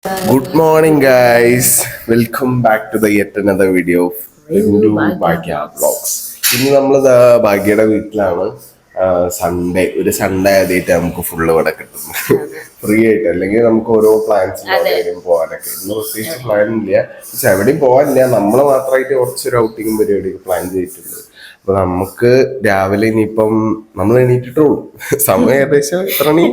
Good morning, guys. Welcome back to the yet another video of into Bhagya vlogs. ഇന്ന് നമ്മൾ ഭാഗ്യയുടെ വീട്ടിലാണ്. Sunday Sunday ആദ്യമായിട്ട് നമുക്ക് full ഇവിടെ കിട്ടുന്നു ഫ്രീ ആയിട്ട്. അല്ലെങ്കിൽ നമുക്ക് ഓരോ പ്ലാൻസിലും പോകാനൊക്കെ ഇന്ന് പ്രത്യേകിച്ച് പ്ലാൻ ഇല്ല. പക്ഷെ എവിടെയും പോകാനില്ല, നമ്മൾ മാത്രമായിട്ട് കുറച്ചൊരു ഔട്ടിങ്ങും പരിപാടിയൊക്കെ പ്ലാൻ ചെയ്തിട്ടുണ്ട്. അപ്പൊ നമുക്ക് രാവിലെ ഇനിയിപ്പം നമ്മൾ എണീറ്റിട്ടുള്ളൂ. സമയം ഏകദേശം എത്ര മണി?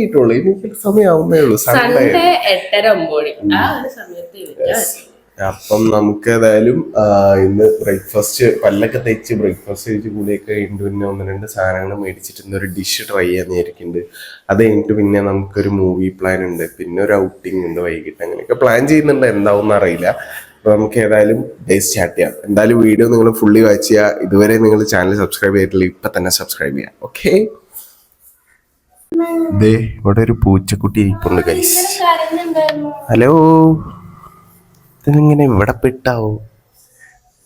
8 എനിക്ക് സമയമാവുന്നേ ഉള്ളൂ. സൺഡേ 8:30-9 അപ്പം നമുക്ക് ഏതായാലും ഇന്ന് ബ്രേക്ക്ഫാസ്റ്റ് പല്ലൊക്കെ തേച്ച് ബ്രേക്ക്ഫാസ്റ്റ് കഴിച്ച് കൂടിയൊക്കെ കഴിഞ്ഞിട്ട് പിന്നെ 1-2 സാധനങ്ങൾ മേടിച്ചിട്ട് ഇന്നൊരു ഡിഷ് ട്രൈ ചെയ്യാന്ന് വിചാരിക്കുന്നുണ്ട്. അത് കഴിഞ്ഞിട്ട് പിന്നെ നമുക്കൊരു മൂവി പ്ലാൻ ഉണ്ട്, പിന്നെ ഒരു ഔട്ടിംഗ് ഉണ്ട് വൈകിട്ട്. അങ്ങനെയൊക്കെ പ്ലാൻ ചെയ്യുന്നുണ്ട്, എന്താവും അറിയില്ല. അപ്പൊ നമുക്ക് ഏതായാലും ഡേ സ്റ്റാർട്ട് ചെയ്യാം. എന്തായാലും വീഡിയോ നിങ്ങൾ ഫുള്ളി വാച്ച് ചെയ്യുക. ഇതുവരെ നിങ്ങൾ ചാനൽ സബ്സ്ക്രൈബ് ചെയ്തിട്ടില്ല, ഇപ്പൊ തന്നെ സബ്സ്ക്രൈബ് ചെയ്യാം. ഓക്കെ, ഇവിടെ ഒരു പൂച്ചക്കുട്ടി ഇരിപ്പുണ്ട് ഗൈസ്. ഹലോ, ഇതിങ്ങനെ ഇവിടെ പെട്ടാവോ?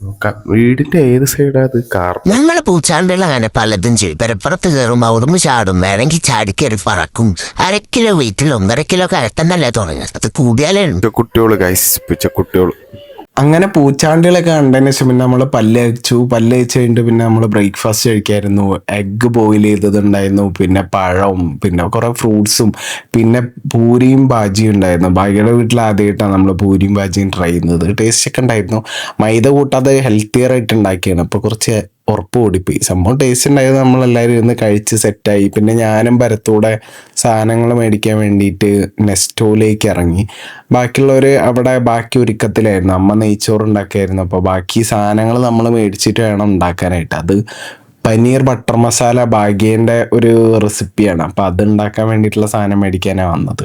നോക്കാം, വീടിന്റെ ഏത് സൈഡാ അത്? കാർ ഞങ്ങള് പൂച്ചാണ്ടികൾ അങ്ങനെ പലതും ചെയ്യും. പെരപ്പുറത്ത് കയറും, ഔറുമ്പ് ചാടും, വേണമെങ്കിൽ ചാടിക്കയറി പറക്കും. 1/2 കിലോ വെയിറ്റിൽ 1.5 കിലോ കഴത്തന്നല്ലേ തുടങ്ങുന്നത്. അത് കൂടിയാലേ കുട്ടികള് ഗൈസ്, പൂച്ചക്കുട്ടികള്. അങ്ങനെ പൂച്ചാണ്ടികളൊക്കെ കണ്ടതിന് ശേഷം പിന്നെ നമ്മൾ പല്ല് കഴിച്ച് കഴിഞ്ഞിട്ട് പിന്നെ നമ്മൾ ബ്രേക്ക്ഫാസ്റ്റ് കഴിക്കായിരുന്നു. എഗ്ഗ് ബോയിൽ ചെയ്തതുണ്ടായിരുന്നു, പിന്നെ പഴവും, പിന്നെ കുറേ ഫ്രൂട്ട്സും, പിന്നെ പൂരിയും ബാജിയും ഉണ്ടായിരുന്നു. ഭാഗ്യയുടെ വീട്ടിൽ ആദ്യമായിട്ടാണ് നമ്മൾ പൂരിയും ബാജിയും ട്രൈ ചെയ്യുന്നത്. ടേസ്റ്റ് ഒക്കെ ഉണ്ടായിരുന്നു. മൈദ കൂട്ടാതെ ഹെൽത്തിയർ ആയിട്ട് ഉണ്ടാക്കിയാണ്. അപ്പോൾ കുറച്ച് ഉറപ്പ് ഓടിപ്പോയി. സംഭവം ടേസ്റ്റ് ഉണ്ടായത് നമ്മളെല്ലാവരും ഇരുന്ന് കഴിച്ച് സെറ്റായി. പിന്നെ ഞാനും ഭരത്തൂടെ സാധനങ്ങൾ മേടിക്കാൻ വേണ്ടിയിട്ട് നെസ്റ്റോയിലേക്ക് ഇറങ്ങി. ബാക്കിയുള്ളവർ അവിടെ ബാക്കി ഒരുക്കത്തിലായിരുന്നു. അമ്മ നെയ്ച്ചോറ് ഉണ്ടാക്കിയായിരുന്നു. അപ്പോൾ ബാക്കി സാധനങ്ങൾ നമ്മൾ മേടിച്ചിട്ട് വേണം ഉണ്ടാക്കാനായിട്ട്. അത് പനീർ ബട്ടർ മസാല ഭാഗ്യേൻ്റെ ഒരു റെസിപ്പിയാണ്. അപ്പോൾ അത് ഉണ്ടാക്കാൻ വേണ്ടിയിട്ടുള്ള സാധനം മേടിക്കാനാണ് വന്നത്.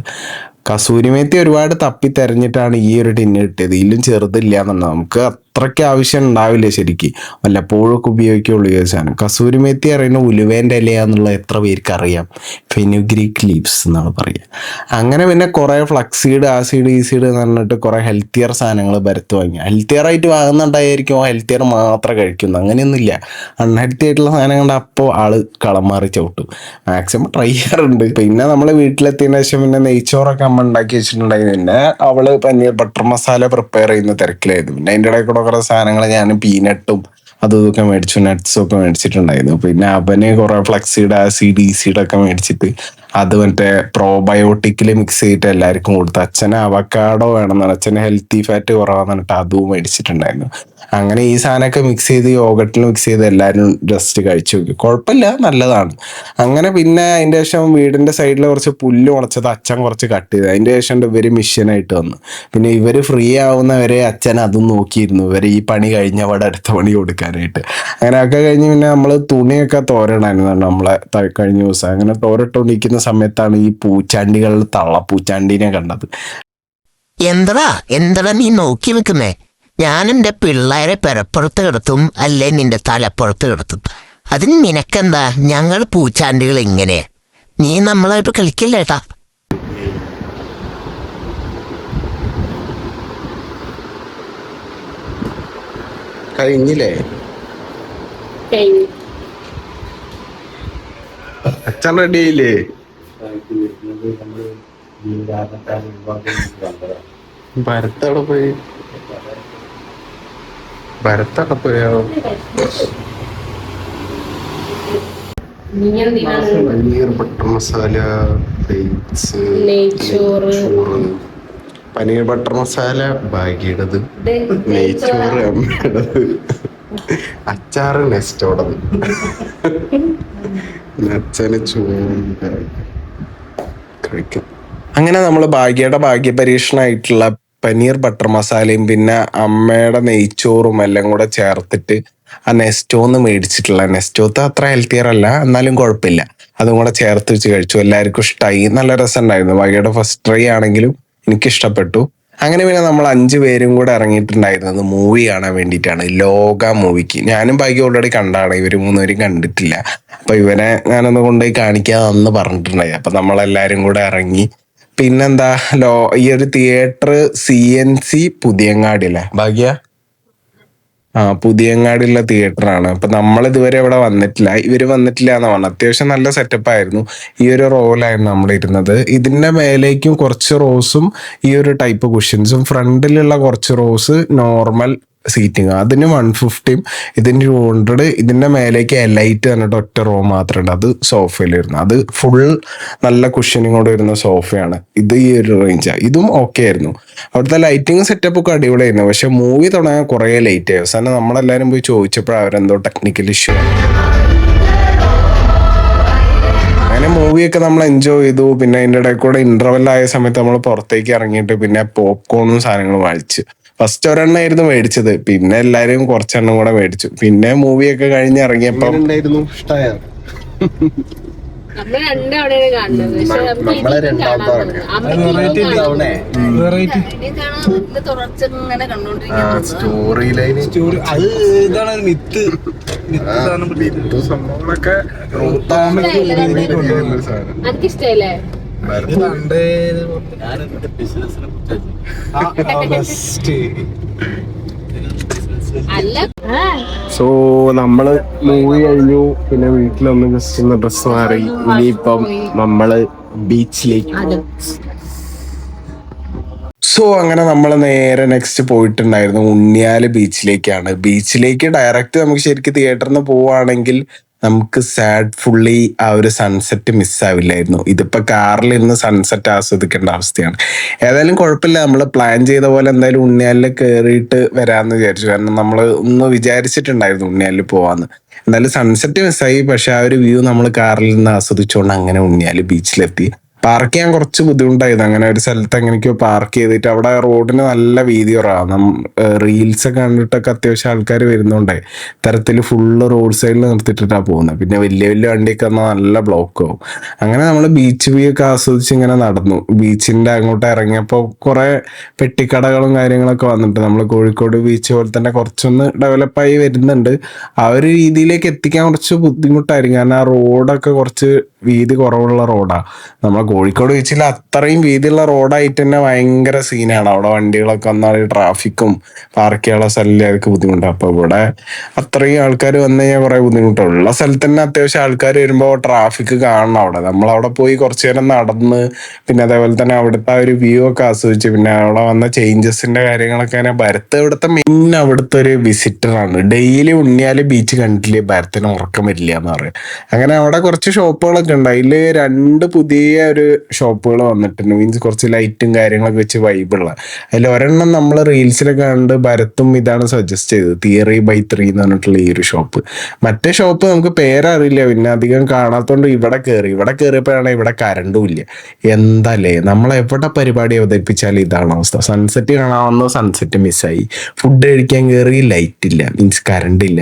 കസൂരിമേത്തി ഒരുപാട് തപ്പി തെരഞ്ഞിട്ടാണ് ഈ ഒരു ടിന്ന് കിട്ടിയത്. ഇതിലും ചെറുതില്ല എന്നുള്ളത്. നമുക്ക് അത്രയ്ക്ക് ആവശ്യം ഉണ്ടാവില്ല ശരിക്കും, വല്ലപ്പോഴൊക്കെ ഉപയോഗിക്കുള്ളൂ ഈ സാധനം. കസൂരിമേത്തി അറിയുന്ന ഉലുവേൻ്റെ ഇലയാന്നുള്ള എത്ര പേർക്ക് അറിയാം? ഫെനുഗ്രീക്ക് ലീവ്സ് എന്നാണ് പറയുക. അങ്ങനെ പിന്നെ കുറേ ഫ്ലക്സീഡ്, ആ സീഡ്, ഈ സീഡ് എന്ന് പറഞ്ഞിട്ട് കുറേ ഹെൽത്തിയർ സാധനങ്ങൾ ഭരത്ത് വാങ്ങി. ഹെൽത്തിയർ ആയിട്ട് വാങ്ങുന്നുണ്ടായിരിക്കും ഹെൽത്തിയർ മാത്രം കഴിക്കുന്നു, അങ്ങനെയൊന്നുമില്ല. അൺഹെൽത്തി ആയിട്ടുള്ള സാധനങ്ങളുടെ അപ്പോൾ ആള് കളം മാറി ചവിട്ടും. മാക്സിമം ട്രൈ ചെയ്യാറുണ്ട്. പിന്നെ നമ്മൾ വീട്ടിലെത്തിയതിനു ശേഷം പിന്നെ നെയ്ച്ചോറൊക്കെ അമ്മ ഉണ്ടാക്കി വെച്ചിട്ടുണ്ടായിരുന്നു. പിന്നെ അവള് പനീർ ബട്ടർ മസാല പ്രിപ്പയർ ചെയ്യുന്ന തിരക്കിലായിരുന്നു. പിന്നെ അതിൻ്റെ ഇടയിൽ കൂടെ കുറേ സാധനങ്ങൾ ഞാൻ പീനട്ടും അതും ഇതൊക്കെ മേടിച്ചു, നട്ട്സും ഒക്കെ മേടിച്ചിട്ടുണ്ടായിരുന്നു. പിന്നെ അവന് കുറെ ഫ്ലക്സീഡ്, ആസിഡ്, ഈസീഡൊക്കെ മേടിച്ചിട്ട് അത് മറ്റേ പ്രോബയോട്ടിക്കിൽ മിക്സ് ചെയ്തിട്ട് എല്ലാവർക്കും കൊടുത്തു. അച്ഛന് അവക്കാഡോ വേണമെന്നാണ്, അച്ഛന് ഹെൽത്തി ഫാറ്റ് കുറവാന്ന് പറഞ്ഞിട്ട് അതും മേടിച്ചിട്ടുണ്ടായിരുന്നു. അങ്ങനെ ഈ സാധനമൊക്കെ മിക്സ് ചെയ്ത് യോഗട്ടിൽ മിക്സ് ചെയ്ത് എല്ലാവരും ജസ്റ്റ് കഴിച്ചു നോക്കി. കുഴപ്പമില്ല, നല്ലതാണ്. അങ്ങനെ പിന്നെ അതിൻ്റെ ശേഷം വീടിൻ്റെ സൈഡിൽ കുറച്ച് പുല്ല് മുളച്ചത് അച്ഛൻ കുറച്ച് കട്ട് ചെയ്ത്. അതിൻ്റെ ശേഷം ഇവർ മിഷ്യനായിട്ട് വന്നു. പിന്നെ ഇവർ ഫ്രീ ആവുന്നവരെ അച്ഛൻ അതും നോക്കിയിരുന്നു, ഇവർ ഈ പണി കഴിഞ്ഞവിടെ അടുത്ത പണി കൊടുക്കാനായിട്ട്. അങ്ങനെയൊക്കെ കഴിഞ്ഞ് പിന്നെ നമ്മൾ തുണിയൊക്കെ തോരണ്ടായിരുന്നു നമ്മളെ കഴിഞ്ഞ ദിവസം. അങ്ങനെ തോരട്ടോണ്ടിരിക്കുന്ന സമയത്താണ് ഈ പൂച്ചാണ്ടികളിൽ തള്ളപ്പൂച്ചാണ്ടീനെ കണ്ടത്. എന്തടാ നീ നോക്കി നിൽക്കുന്നേ? ഞാൻ എൻ്റെ പിള്ളേരെ പെരപ്പുറത്ത് കിടത്തും, അല്ലേ നിന്റെ തലപ്പുറത്ത് കിടത്തും. അതിന് നിനക്കെന്താ? ഞങ്ങൾ പൂച്ചാണ്ടികൾ എങ്ങനെ? നീ നമ്മളായിട്ട് കളിക്കില്ലേട്ടാ. കഴിഞ്ഞില്ലേ? അച്ഛൻ റെഡി ആയില്ലേ? ഭരത്തവിടെ പോയി? ഭരത്തവിടെ പോയോ? പനീർ ബട്ടർ മസാല, നെയ്ച്ചോറ്. പനീർ ബട്ടർ മസാല ഭാഗ്യയുടേത്, നെയ്ച്ചോറ് അമ്മയുടേത്, അച്ചാറ് നെസ്റ്റോടത്, അച്ഛന് ചോറ് കഴിക്കും. അങ്ങനെ നമ്മൾ ഭാഗ്യയുടെ ഭാഗ്യപരീക്ഷണമായിട്ടുള്ള പനീർ ബട്ടർ മസാലയും പിന്നെ അമ്മയുടെ നെയ്ച്ചോറും എല്ലാം കൂടെ ചേർത്തിട്ട് ആ നെസ്റ്റോന്ന് മേടിച്ചിട്ടുള്ള, നെസ്റ്റോത്ത് അത്ര ഹെൽത്തിയർ അല്ല എന്നാലും കുഴപ്പമില്ല, അതും കൂടെ ചേർത്ത് വെച്ച് കഴിച്ചു. എല്ലാവർക്കും ഇഷ്ടമായി, നല്ല രസമുണ്ടായിരുന്നു. ഭാഗ്യയുടെ ഫസ്റ്റ് ട്രൈ ആണെങ്കിലും എനിക്കിഷ്ടപ്പെട്ടു. അങ്ങനെ പിന്നെ നമ്മൾ 5 പേരും കൂടെ ഇറങ്ങിയിട്ടുണ്ടായിരുന്നത് മൂവി കാണാൻ വേണ്ടിയിട്ടാണ്, ലോക മൂവിക്ക്. ഞാനും ഭാഗ്യം ഓൾറെഡി കണ്ടാണ്, ഇവർ 3 പേരും കണ്ടിട്ടില്ല. അപ്പൊ ഇവനെ ഞാനൊന്ന് കൊണ്ടുപോയി കാണിക്കാന്ന് പറഞ്ഞിട്ടുണ്ടായി. അപ്പൊ നമ്മളെല്ലാരും കൂടെ ഇറങ്ങി. പിന്നെന്താ, ഈ ഒരു തിയേറ്റർ CNC പുതിയങ്ങാടി അല്ലേ ഭാഗ്യ? പുതിയങ്ങാടിയുള്ള തിയേറ്ററാണ്. അപ്പൊ നമ്മൾ ഇതുവരെ ഇവിടെ വന്നിട്ടില്ല, ഇവര് വന്നിട്ടില്ല എന്ന് പറഞ്ഞു. അത്യാവശ്യം നല്ല സെറ്റപ്പ് ആയിരുന്നു. ഈ ഒരു റോയിലായിരുന്നു നമ്മൾ ഇരുന്നത്. ഇതിന്റെ മേലേക്കും കുറച്ച് റോസും ഈ ഒരു ടൈപ്പ് കുഷ്യൻസും, ഫ്രണ്ടിലുള്ള കുറച്ച് റോസ് നോർമൽ സീറ്റിംഗ്, അതിന് 150, ഇതിന് 200. ഇതിന്റെ മേലേക്ക് എലൈറ്റ് പറഞ്ഞിട്ട് ഒറ്റ റോ മാത്രമുണ്ട്, അത് സോഫയിലിരുന്നു. അത് ഫുൾ നല്ല കുഷ്യനിങ്ങോട് വരുന്ന സോഫയാണ്. ഇത് ഈ ഒരു റേഞ്ചാണ്. ഇതും ഓക്കെ ആയിരുന്നു. അവിടുത്തെ ലൈറ്റിംഗ് സെറ്റപ്പ് ഒക്കെ അടിപൊളിയായിരുന്നു. പക്ഷെ മൂവി തുടങ്ങാൻ കുറേ ലേറ്റ് ആയി. അവസാനം നമ്മളെല്ലാവരും പോയി ചോദിച്ചപ്പോൾ അവരെന്തോ ടെക്നിക്കൽ ഇഷ്യൂ. അങ്ങനെ മൂവിയൊക്കെ നമ്മൾ എൻജോയ് ചെയ്തു. പിന്നെ അതിൻ്റെ ഇടയിൽ കൂടെ ഇന്റർവെൽ ആയ സമയത്ത് നമ്മൾ പുറത്തേക്ക് ഇറങ്ങിയിട്ട് പിന്നെ പോപ്കോണും സാധനങ്ങളും വാങ്ങിച്ചു. ഫസ്റ്റ് ഒരെണ്ണമായിരുന്നു മേടിച്ചത്, പിന്നെ എല്ലാരും കുറച്ചെണ്ണം കൂടെ മേടിച്ചു. പിന്നെ മൂവിയൊക്കെ കഴിഞ്ഞ് ഇറങ്ങിയപ്പോ സ്റ്റോറി ലൈൻ സംഭവങ്ങളൊക്കെ എനിക്കിഷ്ടല്ലേ? സോ നമ്മള് മൂവി കഴിഞ്ഞു. പിന്നെ വീട്ടിലൊന്ന് ജസ്റ്റ് ഒന്ന് ഡ്രസ് മാറി. ഇനിയിപ്പം നമ്മള് ബീച്ചിലേക്ക്. സോ അങ്ങനെ നമ്മൾ നേരെ നെക്സ്റ്റ് പോയിട്ടുണ്ടായിരുന്നു ഉണ്ണിയാല് ബീച്ചിലേക്കാണ്. ബീച്ചിലേക്ക് ഡയറക്റ്റ് നമുക്ക് ശരിക്കും തിയേറ്ററിൽ നിന്ന് പോവുകയാണെങ്കിൽ നമുക്ക് സാഡ് ഫുള്ളി ആ ഒരു സൺസെറ്റ് മിസ്സാവില്ലായിരുന്നു. ഇതിപ്പോ കാറിലിരുന്ന് സൺസെറ്റ് ആസ്വദിക്കേണ്ട അവസ്ഥയാണ്. ഏതായാലും കുഴപ്പമില്ല, നമ്മൾ പ്ലാൻ ചെയ്ത പോലെ എന്തായാലും ഉണ്ണിയാലിൽ കയറിയിട്ട് വരാമെന്ന് വിചാരിച്ചു. കാരണം നമ്മൾ ഒന്ന് വിചാരിച്ചിട്ടുണ്ടായിരുന്നു ഉണ്ണിയാലിൽ പോവാന്ന്. എന്തായാലും സൺസെറ്റ് മിസ്സായി, പക്ഷെ ആ ഒരു വ്യൂ നമ്മൾ കാറിൽ നിന്ന് ആസ്വദിച്ചുകൊണ്ട് അങ്ങനെ ഉണ്ണിയാല് ബീച്ചിലെത്തി. പാർക്ക് ചെയ്യാൻ കുറച്ച് ബുദ്ധിമുട്ടായിരുന്നു. അങ്ങനെ ഒരു സ്ഥലത്ത് എങ്ങനെയൊക്കെയോ പാർക്ക് ചെയ്തിട്ട്, അവിടെ റോഡിന് നല്ല വീതി കുറവാണ്. റീൽസ് ഒക്കെ കണ്ടിട്ടൊക്കെ അത്യാവശ്യം ആൾക്കാർ വരുന്നുണ്ടേ തരത്തിൽ ഫുള്ള് റോഡ് സൈഡിൽ നിർത്തിയിട്ടാണ് പോകുന്നത്. പിന്നെ വലിയ വലിയ വണ്ടിയൊക്കെ വന്നാൽ നല്ല ബ്ലോക്ക് ആവും. അങ്ങനെ നമ്മൾ ബീച്ച് വ്യൂ ഒക്കെ ആസ്വദിച്ച് ഇങ്ങനെ നടന്നു. ബീച്ചിന്റെ അങ്ങോട്ട് ഇറങ്ങിയപ്പോൾ കുറെ പെട്ടിക്കടകളും കാര്യങ്ങളൊക്കെ വന്നിട്ട്, നമ്മൾ കോഴിക്കോട് ബീച്ച് പോലെ തന്നെ കുറച്ചൊന്ന് ഡെവലപ്പായി വരുന്നുണ്ട്. ആ ഒരു രീതിയിലേക്ക് എത്തിക്കാൻ കുറച്ച് ബുദ്ധിമുട്ടായിരിക്കും. കാരണം ആ റോഡൊക്കെ കുറച്ച് വീതി കുറവുള്ള റോഡാണ്. നമ്മളെ കോഴിക്കോട് ബീച്ചിൽ അത്രയും വീതിയുള്ള റോഡായിട്ട് തന്നെ ഭയങ്കര സീനാണ്. അവിടെ വണ്ടികളൊക്കെ വന്നാൽ ട്രാഫിക്കും പാർക്ക് ചെയ്യാനുള്ള സ്ഥലം അതൊക്കെ ബുദ്ധിമുട്ടാണ്. അപ്പൊ ഇവിടെ അത്രയും ആൾക്കാർ വന്നു കഴിഞ്ഞാൽ കുറെ ബുദ്ധിമുട്ടാണ്. ഉള്ള സ്ഥലത്ത് തന്നെ അത്യാവശ്യം ആൾക്കാർ വരുമ്പോൾ ട്രാഫിക് കാണണം. നമ്മളവിടെ പോയി കുറച്ചു നേരം നടന്ന് പിന്നെ അതേപോലെ തന്നെ അവിടുത്തെ ആ ഒരു വ്യൂ ഒക്കെ ആസ്വദിച്ച് പിന്നെ അവിടെ വന്ന ചേഞ്ചസിന്റെ കാര്യങ്ങളൊക്കെ അങ്ങനെ. ഭരത് ഇവിടുത്തെ മെയിൻ അവിടുത്തെ ഒരു വിസിറ്ററാണ്. ഡെയിലി ഉണ്ണിയാല് ബീച്ച് കണ്ടില്ലേ ഭരത്തിന് ഉറക്കം വരില്ല എന്ന് പറയും. അങ്ങനെ അവിടെ കുറച്ച് ഷോപ്പുകളൊക്കെ ഉണ്ട്. അതില് 2 പുതിയ ഒരു ഷോപ്പുകൾ വന്നിട്ടുണ്ട്. മീൻസ് കുറച്ച് ലൈറ്റും കാര്യങ്ങളൊക്കെ വെച്ച് വൈബുള്ള. അതിൽ ഒരെണ്ണം നമ്മൾ റീൽസിലൊക്കെ കണ്ട് ഭരത്തും ഇതാണ് സജസ്റ്റ് ചെയ്തത്, തിയറി ബൈ 3 എന്ന് പറഞ്ഞിട്ടുള്ള ഈ ഒരു ഷോപ്പ്. മറ്റേ ഷോപ്പ് നമുക്ക് പേരറിയില്ല, പിന്നെ അധികം കാണാത്തോണ്ട് ഇവിടെ കയറിയപ്പോഴാണ് ഇവിടെ കരണ്ടും ഇല്ല. എന്താല്ലേ, നമ്മൾ എവിടെ പരിപാടി അവതരിപ്പിച്ചാലും ഇതാണ് അവസ്ഥ. സൺസെറ്റ് കാണാവുന്ന സൺസെറ്റ് മിസ്സായി, ഫുഡ് കഴിക്കാൻ കയറി ലൈറ്റ് ഇല്ല, മീൻസ് കറണ്ട് ഇല്ല.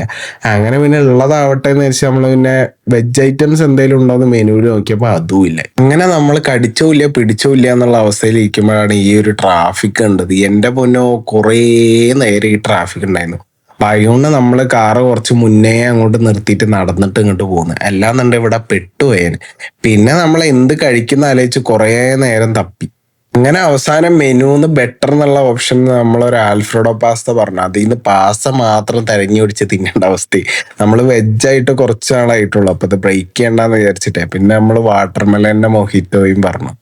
അങ്ങനെ പിന്നെ ഉള്ളതാവട്ടെ എന്ന് വെച്ചാൽ നമ്മൾ പിന്നെ വെജ് ഐറ്റംസ് എന്തെങ്കിലും ഉണ്ടോ എന്ന് മെനുവിൽ നോക്കിയപ്പോൾ അതും ഇല്ല. അങ്ങനെ നമ്മൾ കടിച്ചോല്ല പിടിച്ചോല്ല എന്നുള്ള അവസ്ഥയിൽ ഇരിക്കുമ്പോഴാണ് ഈ ഒരു ട്രാഫിക് കണ്ടത്. എൻ്റെ പൊന്നോ, കുറേ നേരം ഈ ട്രാഫിക് ഉണ്ടായിരുന്നു. അപ്പം അതുകൊണ്ട് നമ്മൾ കാറ് കുറച്ച് മുന്നേ അങ്ങോട്ട് നിർത്തിയിട്ട് നടന്നിട്ട് ഇങ്ങോട്ട് പോകുന്നത്. അല്ലാന്നുണ്ട് ഇവിടെ പെട്ടുപോയേന്. പിന്നെ നമ്മൾ എന്ത് കഴിക്കുന്ന ആലോചിച്ച് കുറേ നേരം തപ്പി. അങ്ങനെ അവസാനം മെനുന്ന് ബെറ്റർ എന്നുള്ള ഓപ്ഷൻ നമ്മളൊരു ആൽഫ്രഡോ പാസ്ത പറഞ്ഞു. അതിൽ നിന്ന് പാസ്ത മാത്രം തെരഞ്ഞു പിടിച്ച് തിന്നേണ്ട അവസ്ഥ. നമ്മൾ വെജായിട്ട് കുറച്ച് നാളായിട്ടുള്ളൂ, അപ്പൊ അത് ബ്രേക്ക് ചെയ്യണ്ടെന്ന് വിചാരിച്ചിട്ടേ. പിന്നെ നമ്മൾ വാട്ടർമെലന്റെ മൊഹിറ്റോയും പറഞ്ഞു.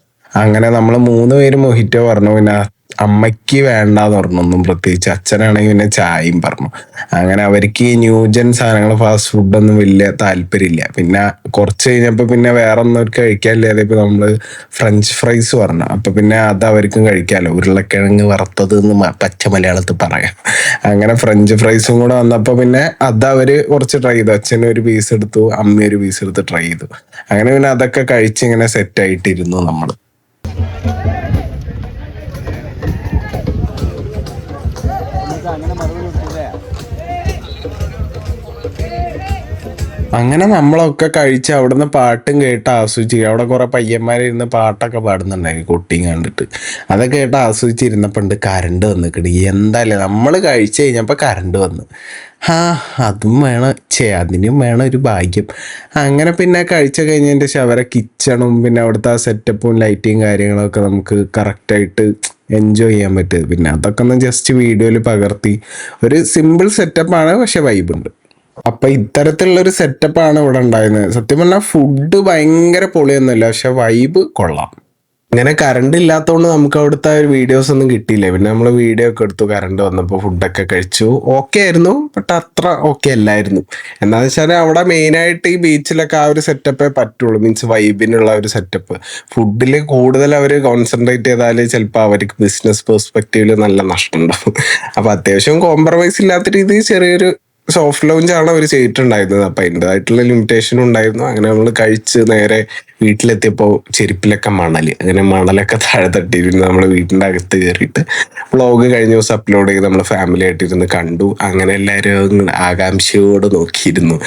അങ്ങനെ നമ്മൾ 3 പേര് മൊഹിറ്റോ പറഞ്ഞു. പിന്നെ അമ്മയ്ക്ക് വേണ്ടാന്ന് പറഞ്ഞു ഒന്നും പ്രത്യേകിച്ച്. അച്ഛനാണെങ്കിൽ പിന്നെ ചായയും പറഞ്ഞു. അങ്ങനെ അവർക്ക് ഈ ന്യൂജൻ സാധനങ്ങൾ ഫാസ്റ്റ് ഫുഡൊന്നും വലിയ താല്പര്യമില്ല. പിന്നെ കുറച്ച് കഴിഞ്ഞപ്പോൾ പിന്നെ വേറെ ഒന്നും അവർക്ക് കഴിക്കാനില്ലാതെ ഇപ്പൊ നമ്മള് ഫ്രഞ്ച് ഫ്രൈസ് പറഞ്ഞു. അപ്പൊ പിന്നെ അത് അവർക്കും കഴിക്കാമല്ലോ, ഉരുളക്കിഴങ്ങ് വറുത്തത് എന്ന് പച്ച മലയാളത്തിൽ പറയാം. അങ്ങനെ ഫ്രഞ്ച് ഫ്രൈസും കൂടെ വന്നപ്പോൾ പിന്നെ അത് അവര് കുറച്ച് ട്രൈ ചെയ്തു. അച്ഛനും ഒരു പീസ് എടുത്തു, അമ്മ ഒരു പീസ് എടുത്ത് ട്രൈ ചെയ്തു. അങ്ങനെ പിന്നെ അതൊക്കെ കഴിച്ച് ഇങ്ങനെ സെറ്റ് ആയിട്ടിരുന്നു നമ്മൾ. അങ്ങനെ നമ്മളൊക്കെ കഴിച്ച് അവിടുന്ന് പാട്ടും കേട്ട് ആസ്വദിച്ച്, അവിടെ കുറെ പയ്യന്മാരിരുന്ന് പാട്ടൊക്കെ പാടുന്നുണ്ടായിരുന്നു കുട്ടിയും കണ്ടിട്ട്. അതൊക്കെ കേട്ട് ആസ്വദിച്ചിരുന്നപ്പോണ്ട് കറണ്ട് വന്നിക്കണ്. എന്തായാലും നമ്മൾ കഴിച്ചു കഴിഞ്ഞപ്പോൾ കറണ്ട് വന്ന്. അതും വേണം, അതിനും വേണം ഒരു ഭാഗ്യം. അങ്ങനെ പിന്നെ കഴിച്ചു കഴിഞ്ഞതിൻ്റെ ശേഷം അവരെ കിച്ചണും പിന്നെ അവിടുത്തെ ആ സെറ്റപ്പും ലൈറ്റിങ് കാര്യങ്ങളൊക്കെ നമുക്ക് കറക്റ്റായിട്ട് എൻജോയ് ചെയ്യാൻ പറ്റിയത്. പിന്നെ അതൊക്കെ ഒന്ന് ജസ്റ്റ് വീഡിയോയിൽ പകർത്തി. ഒരു സിമ്പിൾ സെറ്റപ്പാണ്, പക്ഷെ വൈബുണ്ട്. അപ്പൊ ഇത്തരത്തിലുള്ളൊരു സെറ്റപ്പാണ് ഇവിടെ ഉണ്ടായിരുന്നത്. സത്യം പറഞ്ഞാൽ ഫുഡ് ഭയങ്കര പൊളിയൊന്നുമില്ല, പക്ഷെ വൈബ് കൊള്ളാം. ഇങ്ങനെ കറണ്ട് ഇല്ലാത്തതുകൊണ്ട് നമുക്ക് അവിടുത്തെ ഒരു വീഡിയോസ് ഒന്നും കിട്ടിയില്ല. പിന്നെ നമ്മൾ വീഡിയോ ഒക്കെ എടുത്തു കറണ്ട് വന്നപ്പോൾ, ഫുഡൊക്കെ കഴിച്ചു. ഓക്കെ ആയിരുന്നു, ബട്ട് അത്ര ഓക്കെ അല്ലായിരുന്നു. എന്താണെന്ന് വെച്ചാൽ അവിടെ മെയിനായിട്ട് ഈ ബീച്ചിലൊക്കെ ആ ഒരു സെറ്റപ്പേ പറ്റുള്ളൂ, മീൻസ് വൈബിനുള്ള ഒരു സെറ്റപ്പ്. ഫുഡിൽ കൂടുതൽ അവർ കോൺസെൻട്രേറ്റ് ചെയ്താൽ ചിലപ്പോൾ അവർക്ക് ബിസിനസ് പെർസ്പെക്റ്റീവിൽ നല്ല നഷ്ടം ഉണ്ടാവും. അപ്പോൾ അത്യാവശ്യം കോംപ്രമൈസ് ഇല്ലാത്ത രീതിയിൽ ചെറിയൊരു സോഫ്റ്റ് ലോഞ്ചാണ് അവർ ചെയ്തിട്ടുണ്ടായിരുന്നത്. അപ്പം അതിൻ്റെതായിട്ടുള്ള ലിമിറ്റേഷനും ഉണ്ടായിരുന്നു. അങ്ങനെ നമ്മൾ കഴിച്ച് നേരെ വീട്ടിലെത്തിയപ്പോൾ ചെരുപ്പിലൊക്കെ അങ്ങനെ മണലൊക്കെ താഴെ തട്ടിയിരുന്നു. നമ്മൾ വീട്ടിൻ്റെ അകത്ത് കയറിയിട്ട് വ്ളോഗ് കഴിഞ്ഞ ദിവസം അപ്ലോഡ് ചെയ്ത് നമ്മൾ ഫാമിലി ആയിട്ടിരുന്ന് കണ്ടു. അങ്ങനെ എല്ലാവരും ആകാംക്ഷയോട് നോക്കിയിരുന്നു.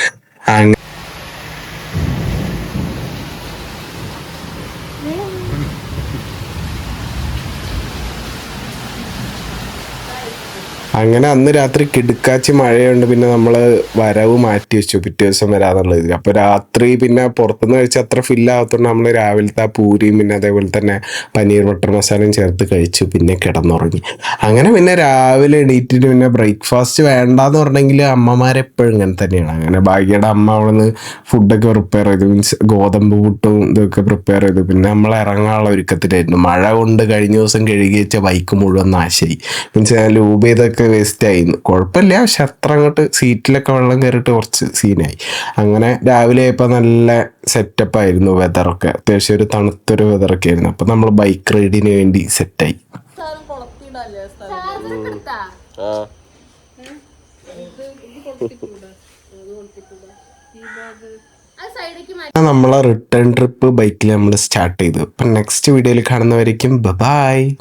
അങ്ങനെ അന്ന് രാത്രി കിടുക്കാച്ചി മഴയുണ്ട്. പിന്നെ നമ്മൾ വരവ് മാറ്റി വെച്ചു, പിറ്റേ ദിവസം വരാന്നുള്ളത്. അപ്പോൾ രാത്രി പിന്നെ പുറത്തുനിന്ന് കഴിച്ച് അത്ര ഫില്ലാകത്തോണ്ട് നമ്മൾ രാവിലത്തെ ആ പൂരിയും പിന്നെ അതേപോലെ തന്നെ പനീർ ബട്ടർ മസാലയും ചേർത്ത് കഴിച്ചു. പിന്നെ കിടന്നുറങ്ങി. അങ്ങനെ പിന്നെ രാവിലെ എണീറ്റിട്ട് പിന്നെ ബ്രേക്ക്ഫാസ്റ്റ് വേണ്ടാന്ന് പറഞ്ഞെങ്കിൽ അമ്മമാരെപ്പോഴും ഇങ്ങനെ തന്നെയാണ്. അങ്ങനെ ഭാഗ്യയുടെ അമ്മ അവിടെ നിന്ന് ഫുഡൊക്കെ പ്രിപ്പയർ ചെയ്തു, മീൻസ് ഗോതമ്പ് പുട്ടും ഇതൊക്കെ പ്രിപ്പയർ ചെയ്തു. പിന്നെ നമ്മൾ ഇറങ്ങാനുള്ള ഒരുക്കത്തിലായിരുന്നു. മഴ കൊണ്ട് കഴിഞ്ഞ ദിവസം കഴുകി വെച്ച ബൈക്ക് മുഴുവൻ നാശമായി. മീൻസ് ഞാൻ ലൂബ് ചെയ്തൊക്കെ വേസ്റ്റ് ആയിരുന്നു. കുഴപ്പമില്ല, പക്ഷെ അത്ര അങ്ങോട്ട് സീറ്റിലൊക്കെ വെള്ളം കയറിയിട്ട് കുറച്ച് സീനായി. അങ്ങനെ രാവിലെ ആയപ്പോൾ നല്ല സെറ്റപ്പ് ആയിരുന്നു. വെതറൊക്കെ അത്യാവശ്യം ഒരു തണുത്തൊരു വെതറൊക്കെ ആയിരുന്നു. അപ്പം നമ്മൾ ബൈക്ക് റൈഡിന് വേണ്ടി സെറ്റായി. നമ്മളെ റിട്ടേൺ ട്രിപ്പ് ബൈക്കിൽ നമ്മൾ സ്റ്റാർട്ട് ചെയ്തു. അപ്പം നെക്സ്റ്റ് വീഡിയോയിൽ കാണുന്നവരേക്കും ബൈ.